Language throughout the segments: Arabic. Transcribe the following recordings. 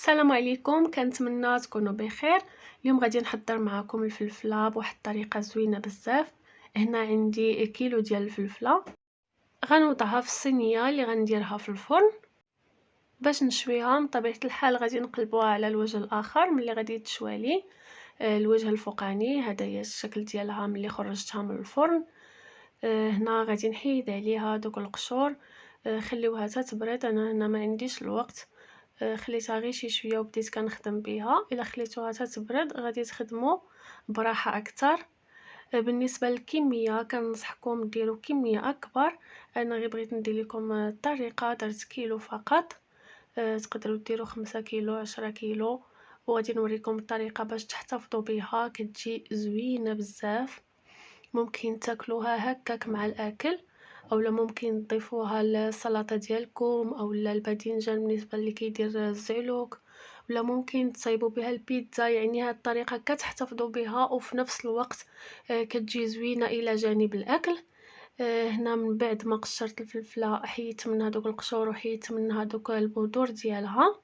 السلام عليكم، كنتمنى تكونوا بخير. اليوم غادي نحضر معكم الفلفله بواحد الطريقه زوينه بزاف. هنا عندي كيلو ديال الفلفله، غنوضعها في الصينيه اللي غنديرها في الفرن باش نشويها. من طبيعه الحال غادي نقلبوها على الوجه الاخر ملي غادي تشوالي. الوجه الفوقاني هذا هي الشكل ديالها ملي خرجتها من الفرن. هنا غادي نحيد عليها دوك القشور. خليوها تتبرد، انا هنا ما عنديش الوقت. خليتها غير شي شويه وبديت كنخدم بها. الا خليتوها تتبرد غادي تخدموا براحه اكثر. بالنسبه للكميه كننصحكم ديروا كميه اكبر. انا غير بغيت ندير لكم الطريقه، درت كيلو فقط. تقدروا ديروا 5 كيلو 10 كيلو، وغادي نوريكم الطريقه باش تحتفظوا بها. كتجي زوينه بزاف، ممكن تاكلوها هكاك مع الاكل، اولا ممكن تضيفوها للسلطه ديالكم اولا الباذنجان بالنسبه اللي كيدير الزعلوك، ولا ممكن تصايبوا بها البيتزا. يعني هاد الطريقه كتحتفظوا بها وفي نفس الوقت كتجي زوينه الى جانب الاكل. هنا من بعد ما قشرت الفلفله حيدت منها دوك القشور وحيدت منها دوك البذور ديالها.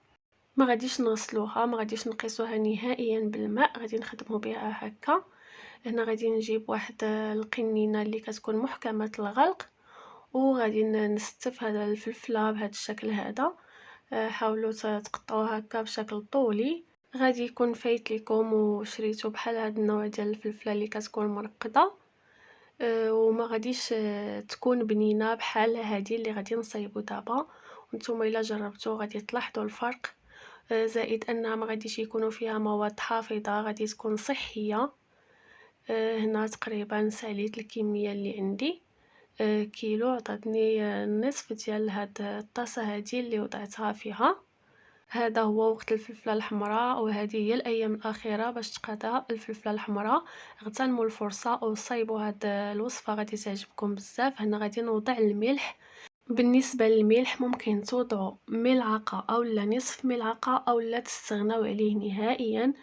ما غاديش نغسلوها، ما غاديش نقيسوها نهائيا بالماء، غادي نخدموا بها هكا. هنا غادي نجيب واحد القنينه اللي كتكون محكمه الغلق، وغادي نستف هذا الفلفله بهذا الشكل هذا. حاولوا تقطعوها هكا بشكل طولي. غادي يكون فايت لكم وشريتو بحال هذا النوع ديال الفلفله اللي كتكون مرقده. وما غاديش تكون بنينه بحال هذه اللي غادي نصايبو دابا. وانتم الا جربتو غادي تلاحظوا الفرق. زائد انها ما غاديش يكونوا فيها مواد حافظه، غادي تكون صحيه. هنا تقريبا ساليت الكميه اللي عندي. كيلو عطاتني النصف ديال هاد الطاسه هذه اللي وضعتها فيها. هذا هو وقت الفلفله الحمراء، وهذه هي الايام الاخيره باش تقادى الفلفله الحمراء. اغتنموا الفرصه وصايبوا هاد الوصفه، غادي تعجبكم بزاف. هنا غادي نوضع الملح. بالنسبه للملح ممكن توضعوا ملعقه اولا نصف ملعقه اولا تستغناو عليه نهائيا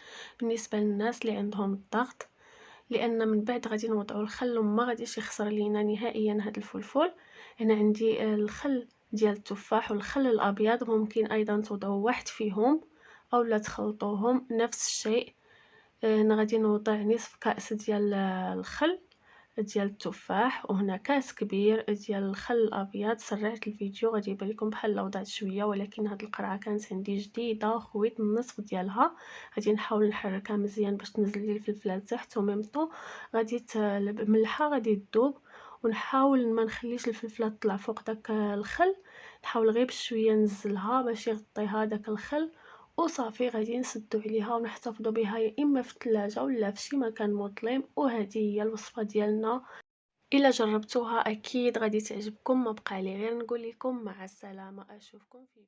بالنسبه للناس اللي عندهم الضغط، لان من بعد غادي نوضعوا الخل وما غاديش يخسر لينا نهائيا هذا الفلفل. هنا عندي الخل ديال التفاح والخل الابيض، ممكن ايضا توضعوا واحد فيهم اولا تخلطوهم نفس الشيء. هنا غادي نوضع نصف كأس ديال الخل ديال التفاح، وهنا كاس كبير ديال الخل الابيض. سرعت الفيديو غادي يبان لكم بحال وضعت شويه، ولكن هاد القرعه كانت عندي جديده خويت النصف ديالها. غادي نحاول نحركها مزيان باش تنزل لي الفلفله لتحت، وميمطو غادي الملحه غادي تذوب. ونحاول ما نخليش الفلفله تطلع فوق داك الخل، نحاول غير بشويه نزلها باش يغطيها داك الخل. وصافي غادي نسدو عليها ونحتفظوا بها يا اما في الثلاجه ولا في شي مكان مظلم. وهذه هي الوصفه ديالنا. الا جربتوها اكيد غادي تعجبكم. ما بقى لي غير نقول لكم مع السلامه، اشوفكم في